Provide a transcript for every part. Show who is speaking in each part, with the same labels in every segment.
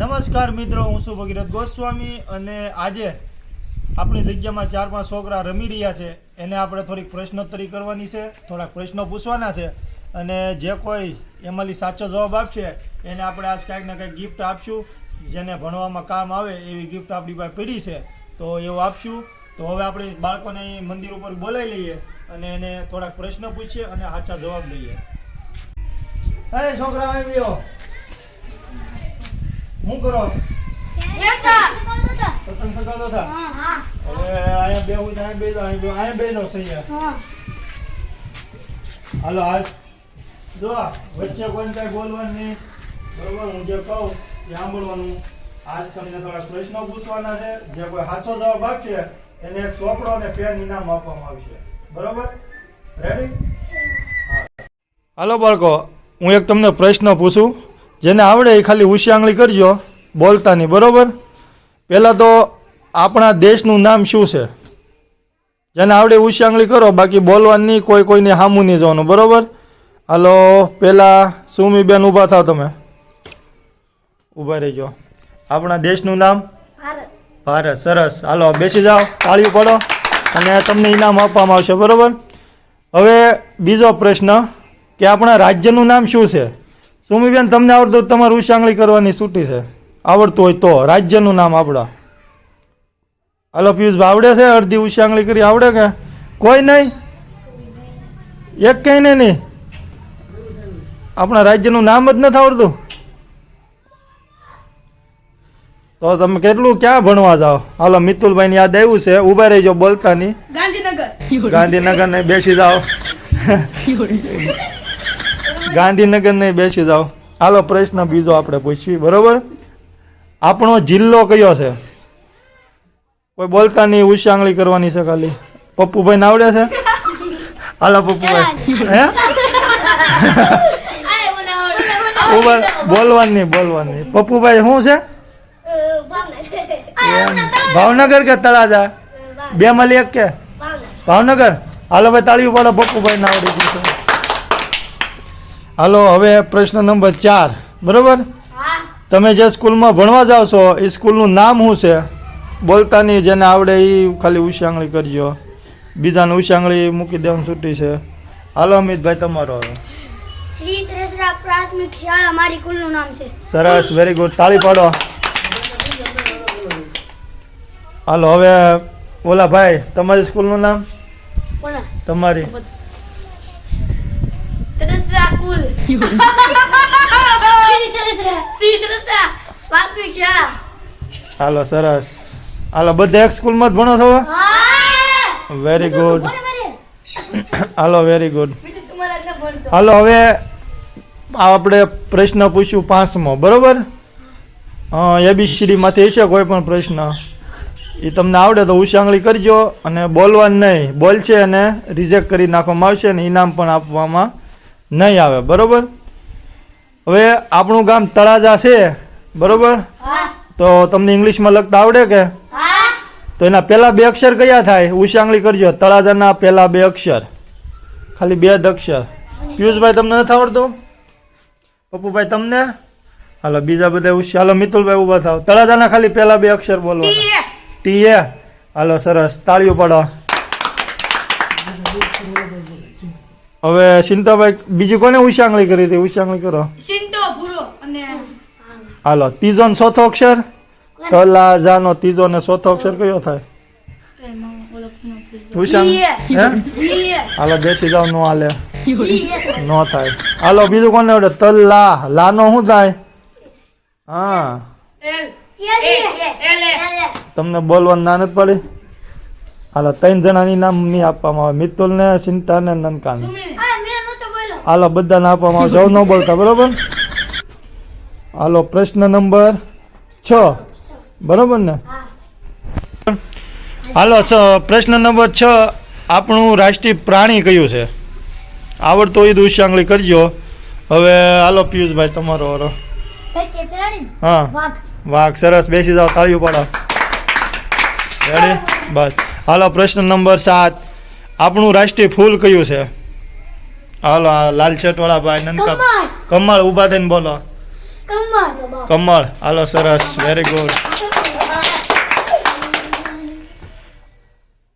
Speaker 1: નમસ્કાર મિત્રો, હું છું ભગીરથ ગોસ્વામી અને આજે આપણી જગ્યામાં 4-5 છોકરા રમી રહ્યા છે. એને આપણે થોડીક પ્રશ્નોત્તરી કરવાની છે, થોડાક પ્રશ્નો પૂછવાના છે અને જે કોઈ એમાંથી સાચો જવાબ આપશે એને આપણે આજ કાંઈક ને કંઈક ગિફ્ટ આપશું. જેને ભણવામાં કામ આવે એવી ગિફ્ટ આપણી પાસે પડી છે, તો એવું આપશું. તો હવે આપણે બાળકોને મંદિર ઉપર બોલાવી લઈએ અને એને થોડાક પ્રશ્ન પૂછીએ અને સાચા જવાબ લઈએ. હે છોકરા, આવ્યો શું કરો? પતંગ ચગાવતો હતા. હવે અહીંયા બેહું તો અહીંયા બેસી જાવ સહી. હાલો આજ જો વચ્ચે કોઈને કઈ બોલવાનું નહીં, બરોબર? હું જે કહું એ સાંભળવાનું. આજ તમને થોડા પ્રશ્નો પૂછવાના છે. જે કોઈ સાચો જવાબ આપશે એને એક ચોપડો અને પેન ઇનામ આપવામાં આવશે, બરોબર? રેડી? હાલો બાળકો, હું એક તમને પ્રશ્ન પૂછું. જેને આવડે એ ખાલી ઊંચી આંગળી કરજો, બોલતા નહીં, બરોબર? પહેલાં તો આપણા દેશનું નામ શું છે? જેને આવડે ઊંચી આંગળી કરો, બાકી બોલવાનું નહીં, કોઈને સામું નહીં જવાનું, બરોબર? હાલો, પહેલાં સુમીબેન ઊભા થાવ, તમે ઊભા રહીજો. આપણા દેશનું નામ? ભારત. સરસ. હાલો બેસી જાઓ, તાળીઓ પાડો અને તમને ઇનામ આપવામાં આવશે, બરોબર? હવે બીજો પ્રશ્ન કે આપણા રાજ્યનું નામ શું છે? સુમીબેન, તમને આવડતું હોય તમારે ઊંચી આંગળી કરવાની છૂટી છે. આવડતું હોય તો રાજ્યનું નામ આપણા. હાલો પિયુષભાઈ, આવડે છે? અડધી ઊંચી આંગળી કરી આવડે કે કોઈ નહીં? એક કઈ નહીં. આપણા રાજ્યનું નામ જ નથી આવડતું? તો તમે કેટલું ક્યાં ભણવા જાઓ? હાલો મિતુલભાઈ ને યાદ આવ્યું છે, ઉભા રહીજો, બોલતા નહીં. ગાંધીનગર ને બેસી જાઓ. ગાંધીનગર ને બેસી જાઓ. હાલો પ્રશ્ન બીજો આપણે પૂછીએ, બરોબર? આપણો જિલ્લો કયો છે? કોઈ બોલતા નહીં, ઊંચી આંગળી કરવાની છે ખાલી. પપ્પુભાઈ ને આવડે છે? હાલો પપ્પુભાઈ, હે બોલવાની નહીં. પપ્પુભાઈ શું છે? ભાવનગર કે તળાજા? બે માંથી એક કે ભાવનગર? હાલો ભાઈ તાળી પાડો, પપ્પુભાઈ ને આવડી ગયું છે. હાલો હવે પ્રશ્ન નંબર 4, બરોબર? તમે જે સ્કૂલમાં ભણવા જાઓ છો એ સ્કૂલનું નામ શું છે? બોલતા નહીં, જેને આવડે એ ખાલી ઊંચી આંગળી કરજો, બીજાને ઊંચી આંગળી મૂકી દેવાની છૂટી છે. હાલો અમિતભાઈ, તમારો હવે.
Speaker 2: શ્રી ત્રેસરા પ્રાથમિક શાળા મારી સ્કૂલનું નામ છે.
Speaker 1: સરસ, વેરી ગુડ, તાળી પાડો. હાલો હવે ઓલા ભાઈ, તમારી સ્કૂલનું નામ? તમારી?
Speaker 2: ત્રેસરા સ્કૂલ. શ્રી ત્રેસરા પ્રાથમિક શાળા.
Speaker 1: હાલો સરસ. હાલો બધા એક સ્કૂલમાં જ ભણો છો? Very good. હાલો વેરી ગુડ. હાલો હવે આપણે પ્રશ્ન પૂછ્યું 5મો, બરોબર? ABCD માંથી હશે કોઈ પણ પ્રશ્ન, એ તમને આવડે તો ઊંચી આંગળી કરજો અને બોલવાનું નહીં. બોલશે અને રિજેક્ટ કરી નાખવામાં આવશે અને ઇનામ પણ આપવામાં નહીં આવે, બરોબર? હવે આપણું ગામ તળાજા છે, બરોબર? તો તમને ઇંગ્લિશમાં લખતા આવડે કે? તો એના પહેલા 2 અક્ષર કયા થાય? ઊંચી આંગળી કરજો. તળાજાના પહેલા 2 અક્ષર, ખાલી 2 જ અક્ષર. પિયુષભાઈ, તમને નથી આવડતું? પપ્પુભાઈ, તમને? હાલો બીજા બધા ઊંચી. હાલો મિતુલભાઈ ઊભા થાવ. તળાજાના ખાલી પહેલા 2 અક્ષર બોલવાના. ટી. હાલો સરસ, તાળીઓ પાડો. હવે સિંતાભાઈ, બીજી કોને ઊંચી આંગળી કરી હતી? ઊંચી આંગળી કરો. હાલો ત્રીજો ને ચોથો અક્ષર? તળાજાનો ત્રીજો ને ચોથો અક્ષર કયો થાય? હાલો બેસી જાવ, નો હાલે, નો થાય. હાલો બીજું કોને આવડે? તલ્લા. લાનો શું થાય? હા, તમને બોલવાનું ના નથી પડી? હાલો 3 જણાની નામ નહીં આપવામાં આવે, મિતુલ ને, ચિંતા ને, નનકા ને. હાલો બધાને આપવામાં આવે, જવ ન બોલતા, બરોબર? હાલો પ્રશ્ન નંબર 6, બરોબર ને? હાલો પ્રશ્ન નંબર 6, આપણું રાષ્ટ્રીય પ્રાણી કયું છે? આવડતો હોય તો ઊંચી આંગળી કરજો. હવે હાલો પિયુષભાઈ, તમારો વારો. હા, વાઘ. સરસ, બેસી જાઓ, તાળીઓ પાડો. રેડી? બસ. હાલો પ્રશ્ન નંબર 7, આપણું રાષ્ટ્રીય ફૂલ કયું છે? હાલો લાલ શર્ટ વાળા ભાઈ, નનકા. કમળ. ઊભા થઈને બોલો.
Speaker 2: કમળ.
Speaker 1: કમળ. હાલો સરસ, વેરી ગુડ.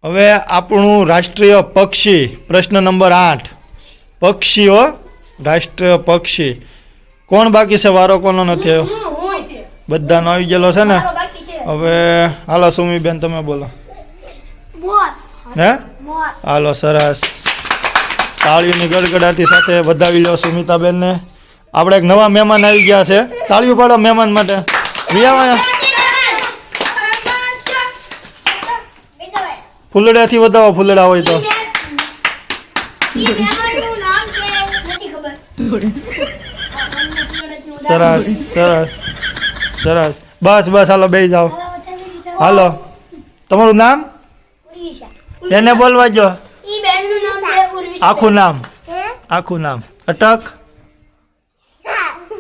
Speaker 1: હવે આપણું રાષ્ટ્રીય પક્ષી, પ્રશ્ન નંબર 8. પક્ષીઓ, રાષ્ટ્રીય પક્ષી. કોણ બાકી છે? વારો કોનો નથી આવ્યો? બધાનો આવી ગયેલો છે ને? હવે હાલો સુમીબેન તમે બોલો.
Speaker 2: મોસ.
Speaker 1: હે?
Speaker 2: મોસ.
Speaker 1: હાલો સરસ. તાળીઓની ગડગડાટી સાથે વધાવી લો સુમિતાબેનને. આપણે એક નવા મહેમાન આવી ગયા છે. તાળીઓ પાડો મહેમાન માટે. રિયા ફૂલડાથી વધાવો, ફૂલડા હોય તો. સરસ સરસ સરસ. બસ બસ હાલો બેસી જાઓ. હાલો તમારું નામ એને બોલવા જો. આખું નામ, આખું નામ. અટક.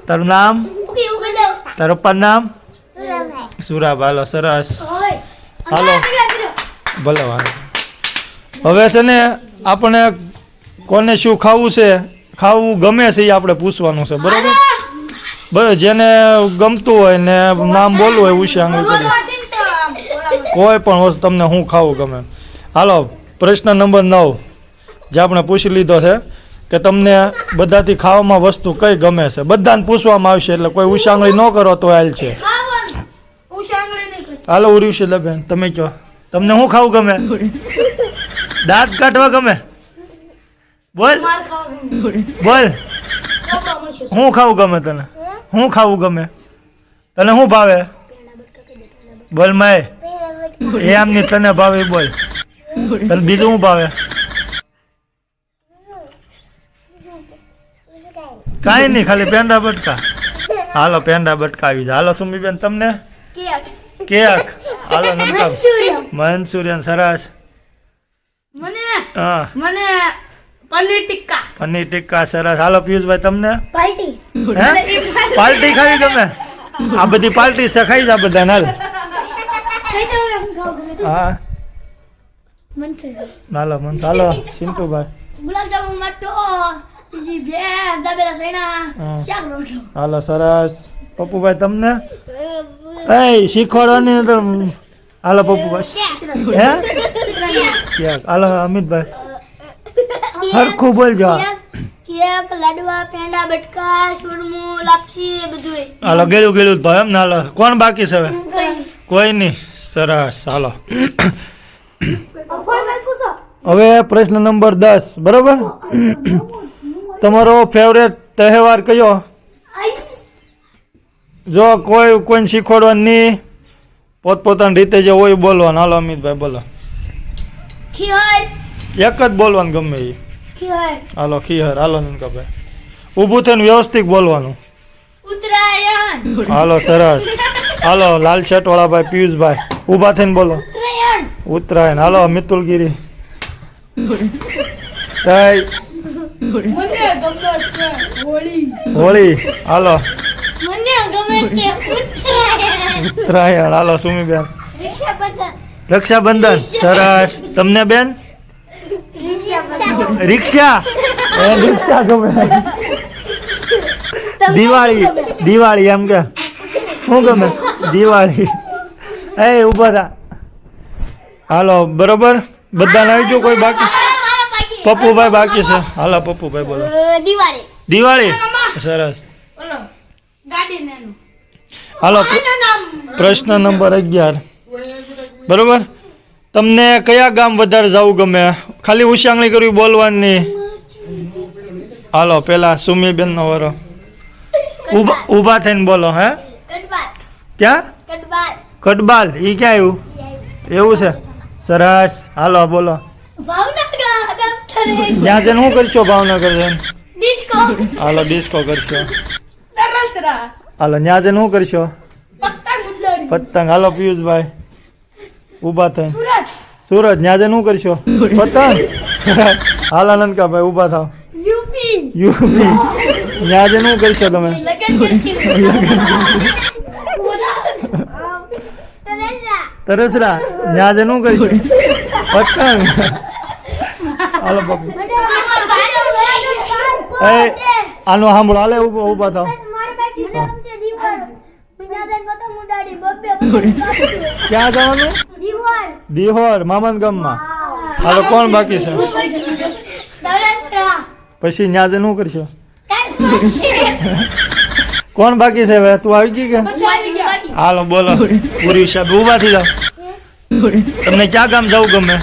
Speaker 1: તારું નામ, તારું પપ્પાનું નામ? સુરાબ. હાલો સરસ. હાલો ભલે વાંધો. હવે છે ને આપણે કોને શું ખાવું છે, ખાવું ગમે છે એ આપણે પૂછવાનું છે, બરાબર? બસ જેને ગમતું હોય ને નામ બોલવું હોય ઉષાંગળી કરી. કોઈ પણ વસ્તુ તમને શું ખાવું ગમે. હાલો પ્રશ્ન નંબર 9 જે આપણે પૂછી લીધો છે કે તમને બધાથી ખાવામાં વસ્તુ કઈ ગમે છે. બધાને પૂછવામાં આવશે એટલે કોઈ ઉષાંગળી ન કરો તો હાલ છે. હાલો ઉર્યુષ બેન તમે કહો તમને શું ખાવું ગમે? દાંત કાઢવા ગમે? બોલ બોલ. શું ખાવું ગમે તને? શું ખાવું ગમે તને? શું ભાવે? બોલ માય. એ આમ ની તને ભાવે બોલ. તને બીજું શું ભાવે? કાંઈ નહીં, ખાલી પેંડા બટકા. હાલો પેંડા બટકા આવી જાય. હાલો સુમીબેન તમને? કેક. હાલો નમતા મંચુરિયન. સરસ. હા
Speaker 2: પનીર ટિક્કા.
Speaker 1: પનીર ટિક્કા. સરસ. હાલો પિયુષભાઈ તમને?
Speaker 2: પાર્ટી.
Speaker 1: હે? પાર્ટી ખાવી ગમે? આ બધી પાર્ટી છે, ખાઈ જા બધા. હાલ હા હાલો મન. હાલો સિંટુભાઈ?
Speaker 2: ગુલાબજામુન માટો પછી બે દાબેલા સૈણા શાક રોટલો.
Speaker 1: હાલો સરસ. પપ્પુભાઈ તમને? એ શીખવાડવાની તો. હાલો પપ્પુભાઈ. હે? કેક. હાલો અમિતભાઈ હરખું બોલજો.
Speaker 2: કેક, લાડવા, પેંડા, બટકા, સુરમું, લાપસી બધું.
Speaker 1: હાલો ગેલું ગેલું ભાઈ એમ ને. હાલો કોણ બાકી છે હવે? કોઈ નહીં. સરસ. હાલો હવે પ્રશ્ન નંબર 10, બરોબર? તમારો ફેવરેટ તહેવાર કયો? જો કોઈને શીખવાડવાનું નહીં, પોતપોતાની રીતે જે હોય બોલવાનું. હાલો અમિતભાઈ બોલો.
Speaker 2: ખીર.
Speaker 1: એક જ બોલવાનું ગમે એ.
Speaker 2: ખીર.
Speaker 1: હાલો ખીહર. હાલો નનકાભાઈ ઊભું થઈને વ્યવસ્થિત બોલવાનું.
Speaker 2: ઉત્તરાયણ.
Speaker 1: હાલો સરસ. હાલો લાલ શર્ટ વાળા ભાઈ પિયુષભાઈ ઊભા થઈને બોલો.
Speaker 2: ઉત્તરાયણ.
Speaker 1: ઉત્તરાયણ. હાલો મિતુલગીરી.
Speaker 2: મને ગમે છે હોળી.
Speaker 1: હોળી. હાલો
Speaker 2: મને ગમે છે ઉત્તરાયણ.
Speaker 1: ઉત્તરાયણ. હાલો સુમીબેન?
Speaker 2: રક્ષાબંધન.
Speaker 1: રક્ષાબંધન. સરસ. તમને બેન? રિક્ષા. રિક્ષા ગમે. દિવાળી. દિવાળી એમ કે શું ગમે? દિવાળી. એ ઉભા થા. હાલો બરોબર બધાને આવી ગયો? કોઈ બાકી? પપ્પુભાઈ બાકી છે. હાલો પપ્પુભાઈ બોલો.
Speaker 2: દિવાળી.
Speaker 1: દિવાળી. સરસ. હાલો પ્રશ્ન નંબર 11, બરોબર? તમને કયા ગામ વધારે જવું ગમે? ખાલી ઉષાંગળી કરવી, બોલવાની. હાલો પેલા સુમીબેન નો વારો. ઊભા થઈને બોલો. હે? ક્યાં? કડબાલ. ઈ ક્યાં આવ્યું? એવું છે. સરસ. હાલો બોલો. ત્યાં જઈને શું કરશો? ભાવનગર જઈને
Speaker 2: ડિસ્કો.
Speaker 1: હાલો ડિસ્કો કરશો.
Speaker 2: તરસરા.
Speaker 1: હાલો ત્યાં જઈને શું કરશો?
Speaker 2: પતંગ ઉડાડવી.
Speaker 1: પતંગ. હાલો પિયુષભાઈ ઊભા થઈને.
Speaker 2: સુરત.
Speaker 1: સુરત. ત્યાં જઈને શું કરશો? પતંગ. હાલો નનકાભાઈ ઊભા થાવ.
Speaker 2: યુપી.
Speaker 1: યુપી. ત્યાં જઈને શું કરશો તમે?
Speaker 2: લગન કરશું.
Speaker 1: તરસરા. ત્યાં જઈને શું કરશો? પતંગ. હાલો બાપુ આનો સાંભળો. હાલે ઊભા થાવ.
Speaker 2: પતંગ ઉડાડી બબ્બે પતંગ કાપી.
Speaker 1: ક્યાં જવાનું?
Speaker 2: દીવોર.
Speaker 1: દિહોર મામાના ગામમાં. હાલો કોણ બાકી છે?
Speaker 2: દરસરા.
Speaker 1: પછી ન્યા જઈને શું કરશો?
Speaker 2: કાઈ
Speaker 1: કોણ બાકી છે હવે? તું આવી ગઈ કે?
Speaker 2: બાકી.
Speaker 1: હાલો બોલો. પૂરી સાહેબ ઊભા થઈ જાઓ. તમને ક્યાં ગામ જવું ગમે?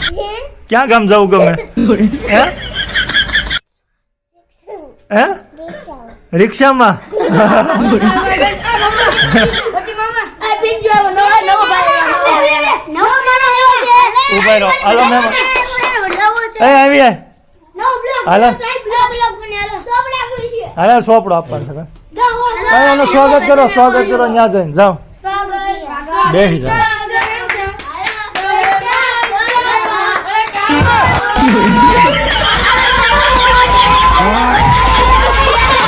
Speaker 1: ક્યાં ગામ જવું ગમે? હે હે રિક્ષામાં?
Speaker 2: આ બિંજુ આવો નવો ભાઈ. નવો માણસ આવ્યો છે.
Speaker 1: ઊભા રહો. હાલો મેમ.
Speaker 2: નવો છે.
Speaker 1: એ આવી આય.
Speaker 2: નવો બ્લોગ.
Speaker 1: હાલો.
Speaker 2: બ્લોગ બને હાલો. સોપડા પૂરી છે.
Speaker 1: હાલો સોપડો આપવાનો છે.
Speaker 2: સ્વાગત.
Speaker 1: હા એનું સ્વાગત કરો ત્યાં જઈને જાઓ. બેસી જાઓ.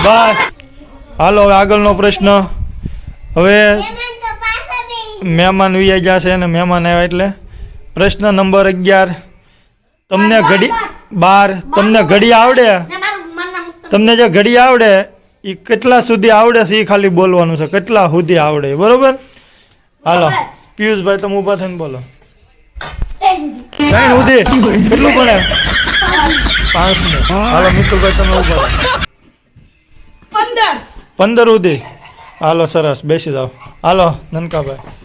Speaker 1: બસ હાલો હવે આગળનો પ્રશ્ન. હવે મહેમાન વી ગયા છે અને મહેમાન આવ્યા એટલે પ્રશ્ન નંબર 11. તમને ઘડી 12 તમને ઘડી આવડે? તમને જે ઘડી આવડે એ કેટલા સુધી આવડે છે એ ખાલી બોલવાનું છે. કેટલા સુધી આવડે બરોબર? હાલો પિયુષભાઈ તમે ઊભા થઈને બોલો. 3 સુધી કેટલું ભણે? 5 હાલો મિત્રભાઈ તમે ઊભા રહો. 15 સુધી. હાલો સરસ બેસી જાઓ. હાલો નનકાભાઈ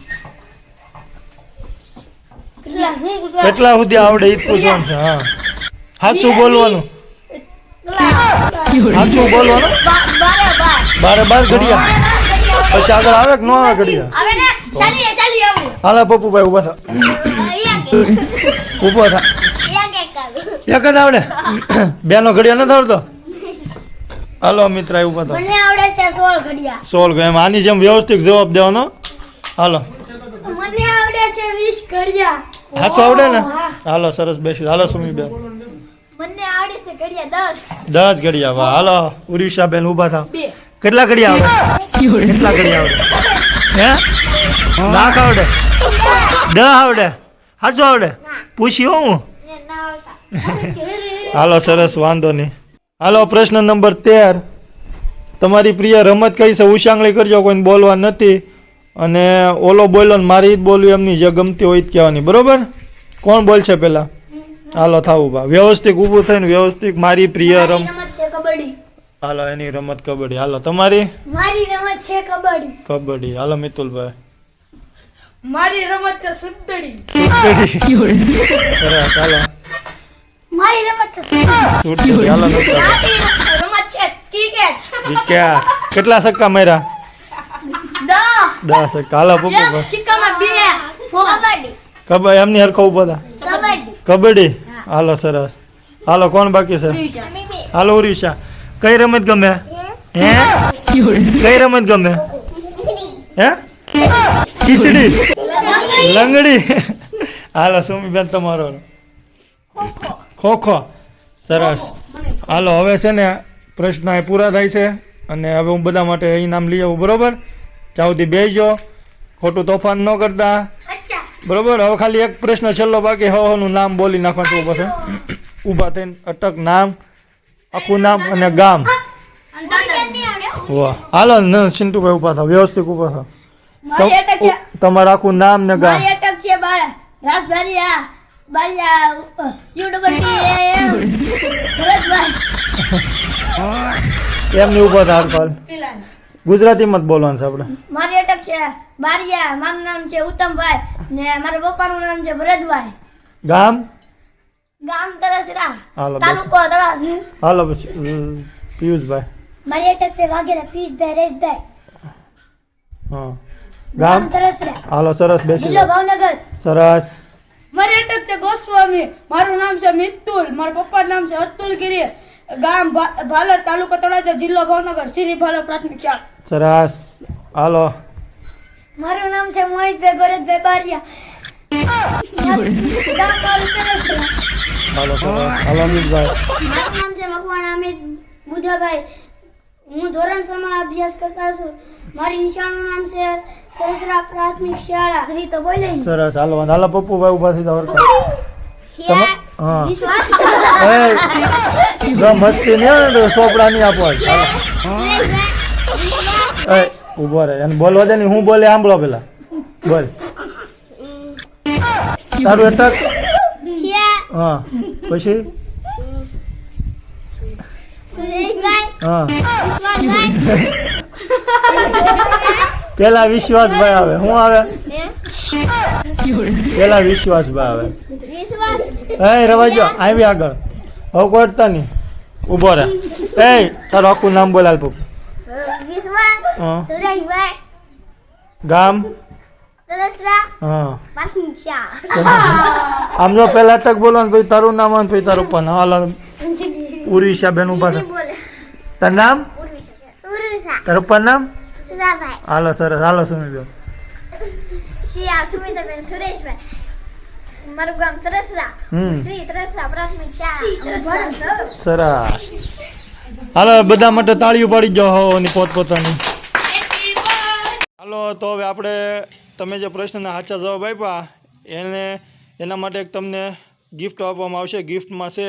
Speaker 1: કેટલા સુધી આવડે એ પૂછવાનું છે. હા સાચું બોલવાનું. સાચું બોલવાનું. 12 ઘડિયા. પછી આગળ આવે કે ન આવે ઘડિયા? હાલો પપ્પુભાઈ ઉભા થા. ઉભો થા. એક જ આવડે? બેનો ઘડિયા નથી આવડતો? હાલો મિત્ર ઉભા થા.
Speaker 2: મને આવડે છે 16 ઘડિયા.
Speaker 1: 16 એમ આની જેમ વ્યવસ્થિત જવાબ દેવાનો. હાલો
Speaker 2: મને આવડે છે 20 ઘડિયા.
Speaker 1: હાચું આવડે ને? હાલો સરસ બેસી. હાલો સુમીબેન
Speaker 2: મને આવડે છે ઘડિયા
Speaker 1: 10 ઘડિયા. વાહ. હાલો ઉર્વિશાબેન ઉભા થા. કેટલા ઘડિયા આવડે? કેટલા ઘડિયા આવડે? હે લાખ આવડે? 10 આવડે? હાચું આવડે? પૂછ્યું હું. હાલો સરસ વાંધો નહીં. હાલો પ્રશ્ન નંબર 13. તમારી પ્રિય રમત કઈ છે? ઉશાંગળી કરજો, કોઈને બોલવા નથી. અને ઓલો બોલો ને મારી જ બોલવી એમની જે ગમતી હોય જ કહેવાની બરોબર? કોણ બોલશે પેલા? હાલો થાવું બા વ્યવસ્થિત ઊભું થઈને વ્યવસ્થિત. મારી પ્રિય
Speaker 2: રમત છે કબડ્ડી.
Speaker 1: હાલો એની રમત કબડ્ડી. હાલો તમારી?
Speaker 2: મારી રમત છે કબડ્ડી.
Speaker 1: કબડ્ડી. હાલો મિતુલભાઈ?
Speaker 3: મારી રમત છે સુતડી.
Speaker 1: સરસ. હાલો
Speaker 2: મારી રમત છે
Speaker 1: સુટડી. હાલો
Speaker 2: મારી રમત છે ક્રિકેટ.
Speaker 1: કેટલા સક્કા માર્યા? 10 સક્કા. હાલો પપ્પુ
Speaker 2: સિક્કામાં 2
Speaker 1: કબડ્ડી એમની હરખો ઉભો થા. કબડ્ડી. હાલો સરસ. હાલો કોણ બાકી છે? હાલો ઉર્વિશા કઈ રમત ગમે? હે કઈ રમત ગમે? હે ખીચડી લંગડી. હાલો સુમીબેન તમારો? ખોખો. સરસ. હાલો હવે છે ને પ્રશ્ન એ પૂરા થાય છે અને હવે હું બધા માટે ઇનામ લઈ આવું બરોબર? ચાવથી બેસજો, ખોટું તોફાન ન કરતા બરોબર? હવે ખાલી એક પ્રશ્ન છેલ્લો બાકી. નું નામ બોલી નાખવાનું પછી ઊભા થઈને અટક નામ આખું નામ અને ગામ. વાહ. હાલો ન સિંટુભાઈ ઊભા થાવ વ્યવસ્થિત ઊભા થાવ.
Speaker 2: મારી અટક છે
Speaker 1: તમારું આખું નામ ને ગામ.
Speaker 2: મારી અટક છે રાજભારિયા બાલિયા યુડબલ્ટી ભરતભાઈ.
Speaker 1: એમની ઊભા થા હાલ. ગુજરાતીમાં જ બોલવાનું છે આપણે.
Speaker 2: મારી અટક છે બારિયા. મારું નામ છે ઉત્તમભાઈ ને મારા પપ્પાનું નામ છે ભરતભાઈ.
Speaker 1: ગામ?
Speaker 2: ગામ તરસરા.
Speaker 1: હાલો
Speaker 2: તાલુકો તળાવ.
Speaker 1: હાલો પછી પિયુષભાઈ?
Speaker 2: મારી અટક છે વાઘેરા પિયુષભાઈ રેશભાઈ.
Speaker 1: હા ગામ?
Speaker 2: તરસરા.
Speaker 1: હાલો સરસ બેસી
Speaker 2: જિલ્લો ભાવનગર.
Speaker 1: સરસ.
Speaker 3: મારી અટક છે ગોસ્વામી. મારું નામ છે મિત્તુલ. મારા પપ્પાનું નામ છે અતુલગીરી. ગામ ભાલર, તાલુકો તળાજા, જિલ્લો ભાવનગર, શ્રી ભાલર પ્રાથમિક શાળા.
Speaker 1: સરસ. હાલો
Speaker 2: મારું નામ છે મોહિતભાઈ ભરતભાઈ બારિયા. ગામ મારું તરસરા.
Speaker 1: હાલો સરસ. હાલો અમિતભાઈ?
Speaker 2: મારું નામ છે મકવાણા અમિત બુધાભાઈ. હું ધોરણ 6 માં અભ્યાસ કરતા છું. મારી નિશાળનું નામ છે તરસરા પ્રાથમિક શાળા. શ્રી તો બોલે ને.
Speaker 1: સરસ. હાલો હાલો પપ્પુભાઈ ઊભા થઈ જાવ. હા મસ્તી નહીં આવે ને તો ચોપડા નહીં આપવા. ઊભો રહે અને બોલવા દે ને હું બોલે સાંભળો પેલા બોલ તારું અટક હા પછી
Speaker 2: સુરેશભાઈ
Speaker 1: હા
Speaker 2: વિશ્વાસભાઈ
Speaker 1: પેલા વિશ્વાસભાઈ આવે શું આવે પેલા વિશ્વાસભાઈ આવે
Speaker 2: વિશ્વાસ
Speaker 1: એ રવાજો આવી આગળ હવે કોટતા નહીં ઊભો રહે એ તારું આખું નામ બોલાલ પપ્પુ
Speaker 2: વિશ્વાસ
Speaker 1: હા
Speaker 2: સુરેશભાઈ
Speaker 1: ગામ
Speaker 2: સરસરા
Speaker 1: હા
Speaker 2: પ્રાથમિક શાળા
Speaker 1: આમ જો પેલા અટક બોલવાનું પછી તારું નામ અને પછી તારું પણ હાલ ઉર્વિશાબેન ઉભા છે
Speaker 2: બોલે
Speaker 1: તારું નામ
Speaker 2: ઉરુષા
Speaker 1: તારું પણ નામ
Speaker 2: સુધાભાઈ
Speaker 1: હાલો સરસ હાલો સુમીબેન
Speaker 2: શિયા સુમિતાબેન સુરેશભાઈ મારું ગામ તરસરા
Speaker 1: હમ
Speaker 2: શ્રી તરસરા પ્રાથમિક શાળા
Speaker 1: સરસ હાલો બધા માટે તાળીઓ પાડી જાઓ હોની પોતપોતાની હાલો તો હવે આપણે તમે જે પ્રશ્નના સાચા જવાબ આપ્યા એના માટે એક તમને ગિફ્ટ આપવામાં આવશે ગિફ્ટમાં છે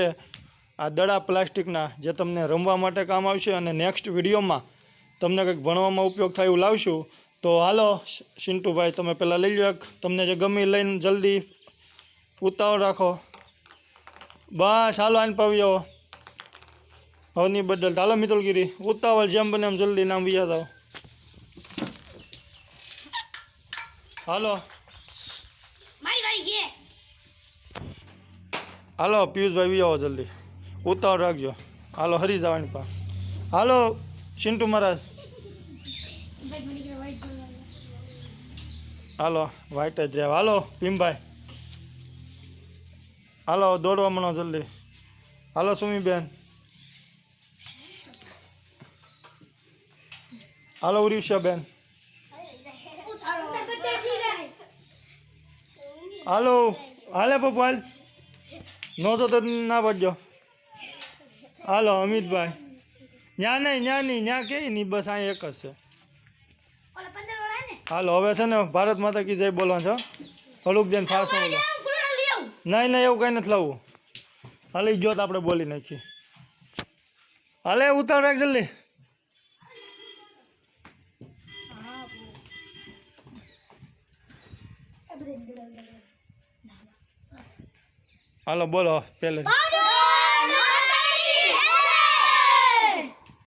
Speaker 1: આ દડા પ્લાસ્ટિકના જે તમને રમવા માટે કામ આવશે અને નેક્સ્ટ વિડીયોમાં તમને કંઈક ભણવામાં ઉપયોગ થાય એવું લાવશું તો હાલો સિન્ટુભાઈ તમે પહેલાં લઈ લો એક તમને જે ગમે લઈને જલ્દી ઉતાવળ રાખો બસ હાલો આને પાવ્યો હવની બદલ હાલો મિતુલગીરી ઉતાવળ જેમ બને એમ જલ્દી નામ વિયા જાઓ હાલો હાલો પિયુષભાઈ વિયાવો જલ્દી ઉતાવળ રાખજો હાલો હરી જવાની પા હાલો સિન્ટુ મહારાજ હાલો વાઈટ જ રહ્યા હાલો ભીમભાઈ હાલો દોડવા મળો જલ્દી હાલો સુમીબેન હાલો ઉર્વિશાબેન હાલો હાલે પપ્પા નો તો ના પડજો હાલો અમિતભાઈ ન્યા કે નહીં બસ અહીં એક જ છે હાલો હવે છે ને ભારત માતા કી જય બોલવાનું છે થોડુંક દેન ફાસ્ટ બોલો નહીં એવું કંઈ નથી લાવવું હાલી જોત આપણે બોલી નાખીએ હાલે ઉતાર રાખ જલ્દી હાલો બોલો પહેલે